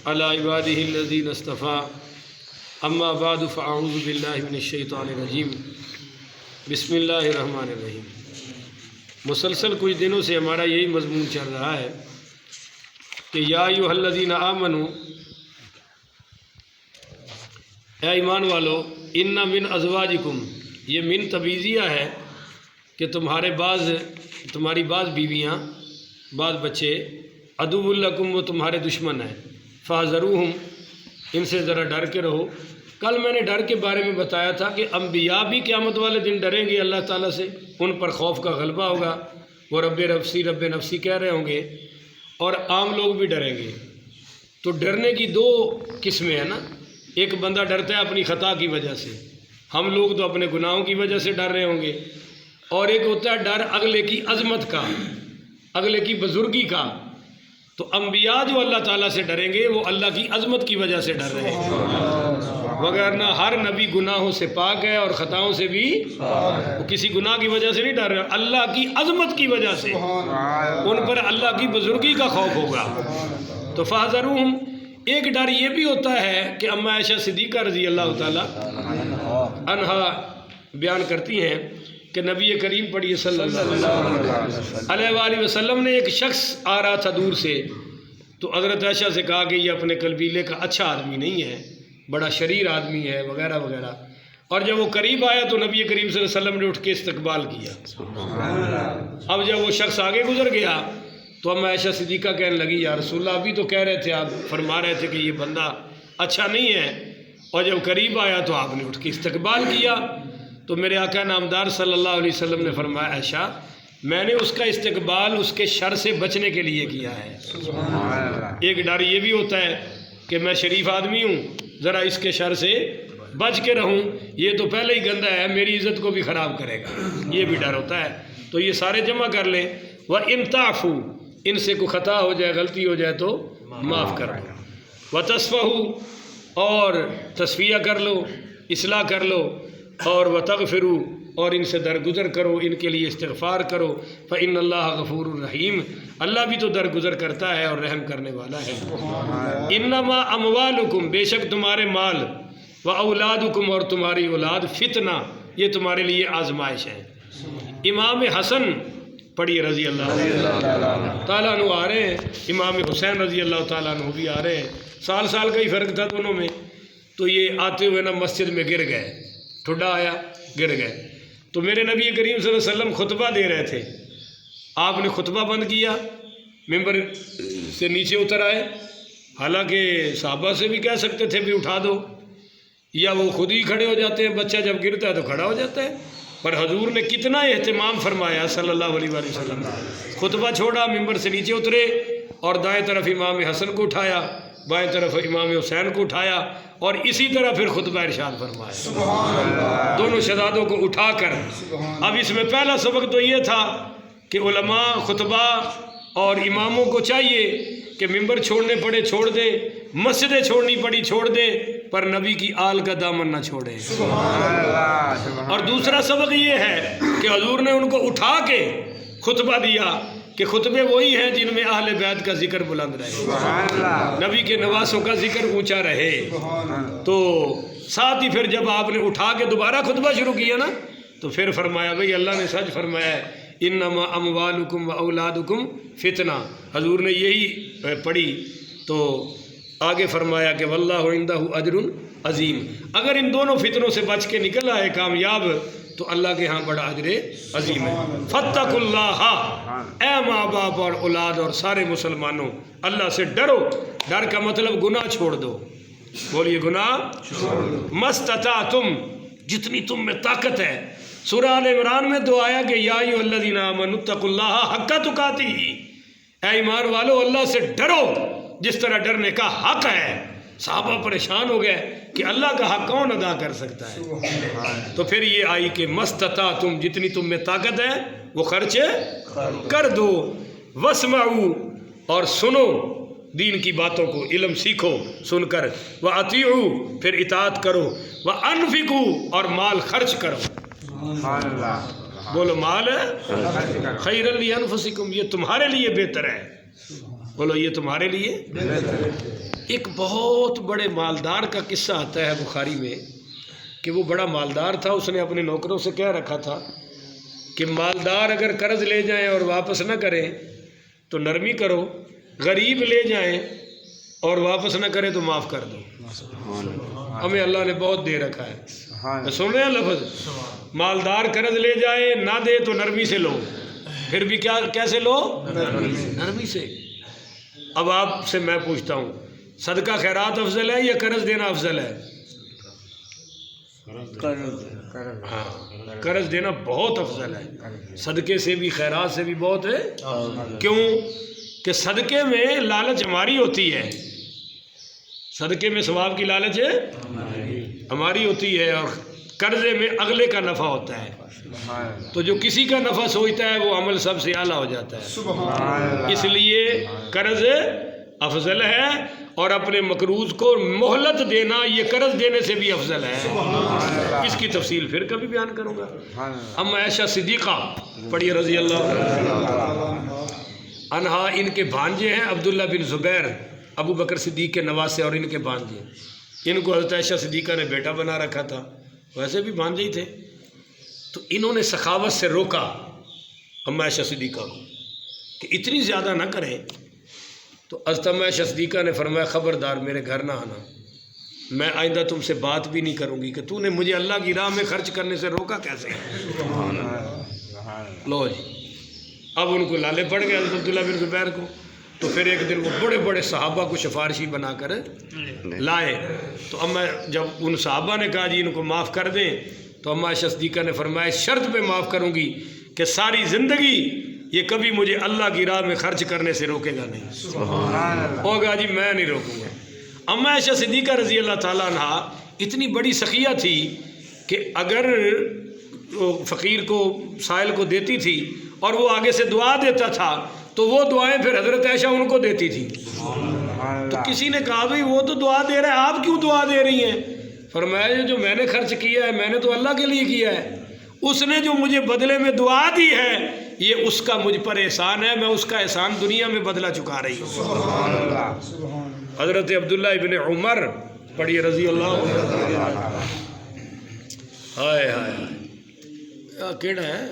علی عبادہ الذین اصطفیٰ اما بعد فاعوذ باللہ من الشیطان الرجیم بسم اللہ الرحمن الرحیم۔ مسلسل کچھ دنوں سے ہمارا یہی مضمون چل رہا ہے کہ یا ایھا الذین آمنوا، اے ایمان والو، ان من ازواجکم، یہ من تبعیضیہ ہے کہ تمہاری بعض بیویاں، بعض بچے، عدو لکم، وہ تمہارے دشمن ہیں، فاحذروہم، ان سے ذرا ڈر کے رہو۔ کل میں نے ڈر کے بارے میں بتایا تھا کہ انبیاء بھی قیامت والے دن ڈریں گے اللہ تعالیٰ سے، ان پر خوف کا غلبہ ہوگا، وہ رب نفسی کہہ رہے ہوں گے، اور عام لوگ بھی ڈریں گے۔ تو ڈرنے کی دو قسمیں ہیں نا، ایک بندہ ڈرتا ہے اپنی خطا کی وجہ سے، ہم لوگ تو اپنے گناہوں کی وجہ سے ڈر رہے ہوں گے، اور ایک ہوتا ہے ڈر اگلے کی عظمت کا، اگلے کی بزرگی کا۔ تو انبیاء جو اللہ تعالیٰ سے ڈریں گے وہ اللہ کی عظمت کی وجہ سے ڈر رہے ہیں، وگرنہ ہر نبی گناہوں سے پاک ہے اور خطاؤں سے بھی، وہ کسی گناہ کی وجہ سے نہیں ڈر رہے، اللہ کی عظمت کی وجہ سے، ان پر اللہ کی بزرگی کا خوف ہوگا۔ تو فاحذروہم، ایک ڈر یہ بھی ہوتا ہے کہ اما عائشہ صدیقہ رضی اللہ تعالیٰ عنہا بیان کرتی ہیں کہ نبی کریم پڑھیے صلی اللہ علیہ وآلہ وسلم نے، ایک شخص آ رہا تھا دور سے، تو حضرت عائشہ سے کہا کہ یہ اپنے قبیلے کا اچھا آدمی نہیں ہے، بڑا شریر آدمی ہے وغیرہ وغیرہ، اور جب وہ قریب آیا تو نبی کریم صلی اللہ علیہ وسلم نے اٹھ کے استقبال کیا۔ اب جب وہ شخص آگے گزر گیا تو اما عائشہ صدیقہ کہنے لگی یا رسول اللہ، ابھی تو کہہ رہے تھے، آپ فرما رہے تھے کہ یہ بندہ اچھا نہیں ہے، اور جب قریب آیا تو آپ نے اٹھ کے استقبال کیا۔ تو میرے آقا نامدار صلی اللہ علیہ وسلم نے فرمایا عائشہ، میں نے اس کا استقبال اس کے شر سے بچنے کے لیے کیا ہے۔ ایک ڈر یہ بھی ہوتا ہے کہ میں شریف آدمی ہوں، ذرا اس کے شر سے بچ کے رہوں، یہ تو پہلے ہی گندا ہے، میری عزت کو بھی خراب کرے گا، یہ بھی ڈر ہوتا ہے۔ تو یہ سارے جمع کر لیں، وَإِن تَعْفُوا، ان سے کوئی خطا ہو جائے، غلطی ہو جائے تو معاف کر دو، وَتَصْفَحُوا، اور تصفیہ کر لو، اصلاح کر لو، اور وَتَغْفِرُوا، اور ان سے درگزر کرو، ان کے لیے استغفار کرو، فَإِنَّ اللَّهَ غَفُورٌ رَحِيمٌ، اللہ بھی تو درگزر کرتا ہے اور رحم کرنے والا ہے۔ اِنَّمَا أَمْوَالُكُمْ، بے شک تمہارے مال، وَأَوْلَادُكُمْ، اور تمہاری اولاد، فتنہ، یہ تمہارے لیے آزمائش ہے۔ امام حسن پڑھیے رضی اللہ تعالیٰ عنہ آ رہے ہیں، امام حسین رضی اللہ تعالیٰ عنہ بھی آ رہے ہیں، سال کا ہی فرق تھا دونوں میں، تو یہ آتے ہوئے نا مسجد میں گر گئے، ٹھڈا آیا، گر گئے۔ تو میرے نبی کریم صلی اللہ علیہ وسلم خطبہ دے رہے تھے، آپ نے خطبہ بند کیا، ممبر سے نیچے اتر آئے، حالانکہ صحابہ سے بھی کہہ سکتے تھے بھی اٹھا دو، یا وہ خود ہی کھڑے ہو جاتے ہیں، بچہ جب گرتا ہے تو کھڑا ہو جاتا ہے، پر حضور نے کتنا اہتمام فرمایا صلی اللہ علیہ وآلہ وسلم، خطبہ چھوڑا، ممبر سے نیچے اترے، اور دائیں طرف امام حسن کو اٹھایا، بائیں طرف امام حسین کو اٹھایا، اور اسی طرح پھر خطبہ ارشاد فرمایا، دونوں شہزادوں کو اٹھا کر۔ اب اس میں پہلا سبق تو یہ تھا کہ علماء، خطبہ اور اماموں کو چاہیے کہ ممبر چھوڑنے پڑے چھوڑ دیں، مسجدیں چھوڑنی پڑی چھوڑ دیں، پر نبی کی آل کا دامن نہ چھوڑیں۔ اور دوسرا سبق یہ ہے کہ حضور نے ان کو اٹھا کے خطبہ دیا کہ خطبے وہی ہیں جن میں اہل بیت کا ذکر بلند رہے، نبی کے نواسوں کا ذکر اونچا رہے۔ تو ساتھ ہی پھر جب آپ نے اٹھا کے دوبارہ خطبہ شروع کیا نا، تو پھر فرمایا بھئی اللہ نے سچ فرمایا ہے، انما اموالکم و اولادکم فتنہ، حضور نے یہی پڑھی۔ تو آگے فرمایا کہ واللہ عندہ اجر عظیم، اگر ان دونوں فتنوں سے بچ کے نکل آئے کامیاب تو اللہ کے ہاں بڑا اجر عظیم ہے۔ فاتقوا اللہ، اے ماں باپ اور اولاد اور سارے مسلمانوں، اللہ سے ڈرو۔ ڈر کا مطلب گناہ چھوڑ دو، بولیے گناہ مستطعتم، جتنی تم میں طاقت ہے۔ سورہ آل عمران میں دعا آیا کہ یا ایھا الذین آمنوا اتقوا اللہ حق تقاتہ، اے ایمان والو اللہ سے ڈرو جس طرح ڈرنے کا حق ہے۔ صحابہ پریشان ہو گئے کہ اللہ کا حق کون ادا کر سکتا ہے؟ تو پھر یہ آئی کہ مستطعتم، جتنی تم میں طاقت ہے وہ خرچ کر دو، واسمعوا، اور سنو دین کی باتوں کو، علم سیکھو سن کر، وَأَطِيعُوا، پھر اطاعت کرو، وَأَنفِقُوا، اور مال خرچ کرو۔ بولو مال خیر لِأَنفُسِکُم، یہ تمہارے لیے بہتر ہے، بولو یہ تمہارے لیے۔ ایک بہت بڑے مالدار کا قصہ آتا ہے بخاری میں کہ وہ بڑا مالدار تھا، اس نے اپنے نوکروں سے کہہ رکھا تھا کہ مالدار اگر قرض لے جائیں اور واپس نہ کریں تو نرمی کرو، غریب لے جائیں اور واپس نہ کریں تو معاف کر دو۔ ہمیں اللہ نے بہت دے رکھا ہے، سن رہے ہیں لفظ، مالدار قرض لے جائے نہ دے تو نرمی سے لو، پھر بھی کیسے لو؟ نرمی سے۔ اب آپ سے میں پوچھتا ہوں، صدقہ خیرات افضل ہے یا قرض دینا افضل ہے؟ ہاں، قرض دینا بہت افضل ہے، صدقے سے بھی خیرات سے بھی بہت ہے۔ کیوں کہ صدقے میں لالچ ہماری ہوتی ہے، صدقے میں ثواب کی لالچ ہے ہماری ہوتی ہے، اور قرضے میں اگلے کا نفع ہوتا ہے، تو جو کسی کا نفع سوچتا ہے وہ عمل سب سے اعلیٰ ہو جاتا ہے۔ اس لیے قرض افضل ہے، اور اپنے مقروض کو مہلت دینا یہ قرض دینے سے بھی افضل ہے۔ اس کی تفصیل پھر کبھی بیان کروں گا۔ اما عائشہ صدیقہ پڑھیے رضی اللہ عنہا، ان کے بھانجے ہیں عبداللہ بن زبیر، ابو بکر صدیق کے نواسے، اور ان کے بھانجے، ان کو حضرت عائشہ صدیقہ نے بیٹا بنا رکھا تھا، ویسے بھی بھانجے ہی تھے، تو انہوں نے سخاوت سے روکا اما عائشہ صدیقہ کو کہ اتنی زیادہ نہ کریں، تو حضرت اما عائشہ صدیقہ نے فرمایا خبردار میرے گھر نہ آنا، میں آئندہ تم سے بات بھی نہیں کروں گی کہ تو نے مجھے اللہ کی راہ میں خرچ کرنے سے روکا کیسے۔ لو جی، اب ان کو لالے پڑ گئے حضرت عبداللہ بن زبیر کو، تو پھر ایک دن وہ بڑے بڑے صحابہ کو سفارشی بنا کر لائے، تو اما جب ان صحابہ نے کہا جی ان کو معاف کر دیں، تو اما عائشہ صدیقہ نے فرمایا شرط پہ معاف کروں گی کہ ساری زندگی یہ کبھی مجھے اللہ کی راہ میں خرچ کرنے سے روکے گا نہیں، ہوگا جی میں نہیں روکوں گا۔ اما عائشہ صدیقہ رضی اللہ تعالیٰ عنہ اتنی بڑی سخیہ تھی کہ اگر فقیر کو سائل کو دیتی تھی اور وہ آگے سے دعا دیتا تھا تو وہ دعائیں پھر حضرت عائشہ ان کو دیتی تھی، تو کسی نے کہا بھئی وہ تو دعا دے رہا ہے، آپ کیوں دعا دے رہی ہیں؟ فرمایا جو میں نے خرچ کیا ہے میں نے تو اللہ کے لیے کیا ہے، اس نے جو مجھے بدلے میں دعا دی ہے یہ اس کا مجھ پر احسان ہے، میں اس کا احسان دنیا میں بدلہ چکا رہی ہوں۔ حضرت عبداللہ ابن عمر پڑھیے رضی اللہ ہائے ہائے کیڑا ہے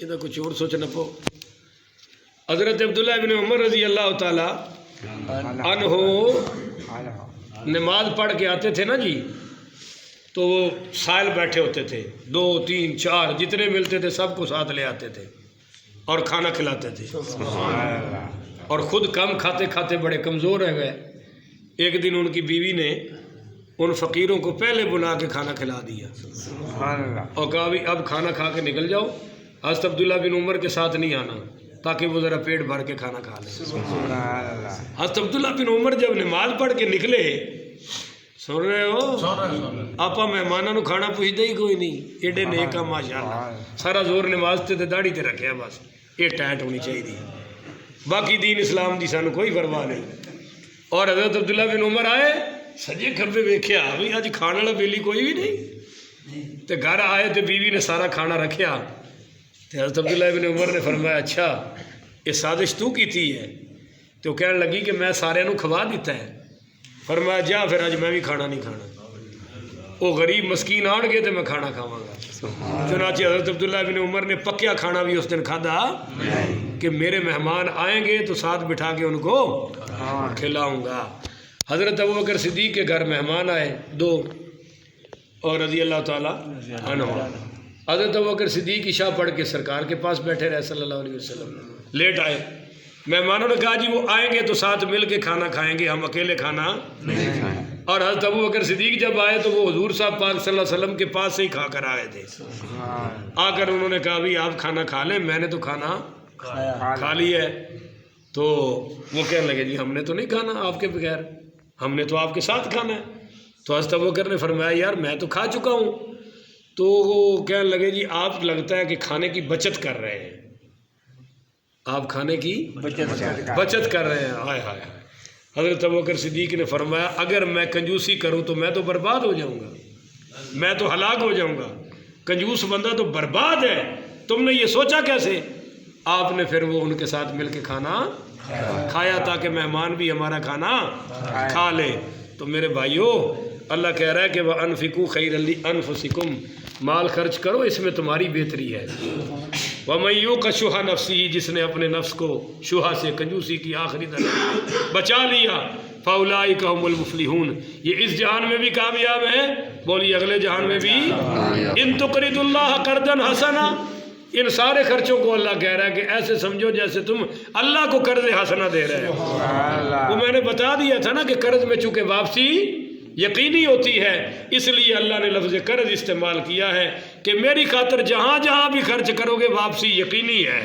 یہ کچھ اور سوچ نہ پو۔ حضرت عبداللہ ابن عمر رضی اللہ تعالی عنہ نماز پڑھ کے آتے تھے نا جی، تو وہ سائل بیٹھے ہوتے تھے، 2 3 4 جتنے ملتے تھے سب کو ساتھ لے آتے تھے اور کھانا کھلاتے تھے، اور خود کم کھاتے کھاتے بڑے کمزور رہ گئے۔ ایک دن ان کی بیوی نے ان فقیروں کو پہلے بلا کے کھانا کھلا دیا اور کہا بھی اب کھانا کھا کے نکل جاؤ، حضرت عبداللہ بن عمر کے ساتھ نہیں آنا تاکہ وہ ذرا پیٹ بھر کے کھانا کھا لیں۔ حضرت عبداللہ بن عمر جب نماز پڑھ کے نکلے، سن رہے ہو آپا مہمانوں نو کھانا پوچھتے ہی کوئی نہیں، ایڈے نیک آ ماشاءاللہ، سارا زور نماز تے داڑھی تے رکھیا، بس یہ ٹائٹ ہونی چاہیے، باقی دین اسلام دی سانو کوئی پرواہ نہیں۔ اور حضرت عبداللہ بن عمر آئے، سجے کھبے ویکھیا بھی اج کھان والا بیلی کوئی بھی نہیں، تے گھر آئے تے بیوی نے سارا کھانا رکھیا، تے حضرت عبداللہ بن عمر نے فرمایا اچھا یہ سازش تو کیتی ہے؟ تو کہنے لگی کہ میں سارے نو کھوا دیتا ہے۔ فرمایا جا پھر اج میں بھی کھانا نہیں کھانا، وہ غریب مسکین آن گے تو میں کھانا کھاواں گا۔ چنانچہ حضرت عبداللہ بن عمر نے پکیا کھانا بھی اس دن کھادا کہ میرے مہمان آئیں گے تو ساتھ بٹھا کے ان کو کھلاؤں گا۔ حضرت ابوبکر صدیق کے گھر مہمان آئے 2 اور رضی اللہ تعالیٰ عنہ، حضرت ابوبکر صدیق عشاء پڑھ کے سرکار کے پاس بیٹھے رہے صلی اللہ علیہ وسلم، لیٹ آئے، مہمانوں نے کہا جی وہ آئیں گے تو ساتھ مل کے کھانا کھائیں گے، ہم اکیلے کھانا نہیں کھائیں۔ اور حضرت ابوبکر صدیق جب آئے تو وہ حضور صاحب پاک صلی اللہ علیہ وسلم کے پاس سے ہی کھا کر آئے تھے، آ کر انہوں نے کہا بھی آپ کھانا کھا لیں، میں نے تو کھانا کھا لی ہے۔ تو وہ کہنے لگے جی ہم نے تو نہیں کھانا آپ کے بغیر، ہم نے تو آپ کے ساتھ کھانا ہے۔ تو حضرت ابوبکر نے فرمایا یار میں تو کھا چکا ہوں۔ تو وہ کہنے لگے جی آپ لگتا ہے کہ کھانے کی بچت کر رہے ہیں، آپ کھانے کی بچت کر رہے ہیں۔ ہائے ہائے ہائے۔ حضرت ابوبکر صدیق نے فرمایا اگر میں کنجوسی کروں تو میں تو برباد ہو جاؤں گا، میں تو ہلاک ہو جاؤں گا، کنجوس بندہ تو برباد ہے، تم نے یہ سوچا کیسے؟ آپ نے پھر وہ ان کے ساتھ مل کے کھانا کھایا تاکہ مہمان بھی ہمارا کھانا کھا لے۔ تو میرے بھائیوں اللہ کہہ رہا ہے کہ وَأَنفِقُوا خَيْرًا لِأَنفُسِكُمْ، مال خرچ کرو اس میں تمہاری بہتری ہے۔ وَمَن يُوقَ شُحَّ نَفْسِهِ، جس نے اپنے نفس کو شُحَّ سے، کنجوسی کی آخری درجہ بچا لیا، فَأُولَٰئِكَ هُمُ الْمُفْلِحُونَ، یہ اس جہان میں بھی کامیاب ہیں، بولیے اگلے جہان میں بھی۔ إِن تُقْرِضُوا اللَّهَ قَرْضًا حَسَنًا، ان سارے خرچوں کو اللہ کہہ رہا ہے کہ ایسے سمجھو جیسے تم اللہ کو قرض حسنہ دے رہے ہو۔ وہ میں نے بتا دیا تھا نا کہ قرض میں چونکہ واپسی یقینی ہوتی ہے، اس لیے اللہ نے لفظ قرض استعمال کیا ہے کہ میری خاطر جہاں جہاں بھی خرچ کرو گے واپسی یقینی ہے۔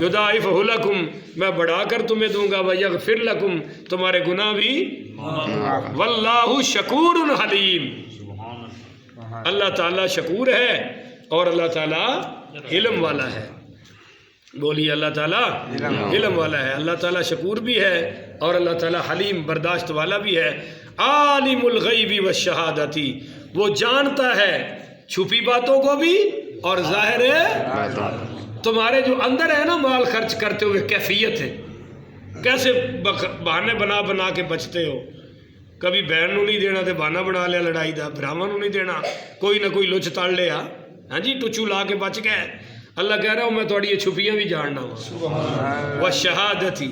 یضاعفہ لکم، میں بڑھا کر تمہیں دوں گا، ویغفر لکم، تمہارے گناہ بھی، واللہ شکور حلیم، اللہ تعالیٰ شکور ہے اور اللہ تعالیٰ علم والا ہے۔ بولیے اللہ تعالیٰ علم والا ہے، اللہ تعالیٰ شکور بھی ہے اور اللہ تعالیٰ حلیم برداشت والا بھی ہے۔ عالم الغیب والشہادتی، وہ جانتا ہے چھپی باتوں کو بھی اور ظاہر ہے۔ تمہارے جو اندر ہے نا مال خرچ کرتے ہوئے کیفیت ہے، کیسے بہانے بنا بنا کے بچتے ہو، کبھی بہن نو نہیں دینا تے بہانا بنا لیا لڑائی دا، بھراواں نو نہیں دینا، کوئی نہ کوئی لچ تاڑ لیا، ہاں جی ٹچو لا کے بچ گئے۔ اللہ کہہ رہا ہوں میں تھوڑی یہ چھپیاں بھی جاننا ہوں۔ وشہادتی،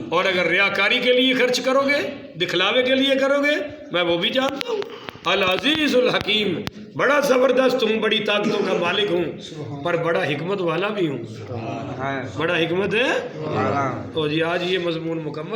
اور اگر ریاکاری کے لیے خرچ کرو گے، دکھلاوے کے لیے کرو گے، میں وہ بھی جانتا ہوں۔ العزیز الحکیم، بڑا زبردست ہوں، بڑی طاقتوں کا مالک ہوں، پر بڑا حکمت والا بھی ہوں، بڑا حکمت ہے۔ تو جی آج یہ مضمون مکمل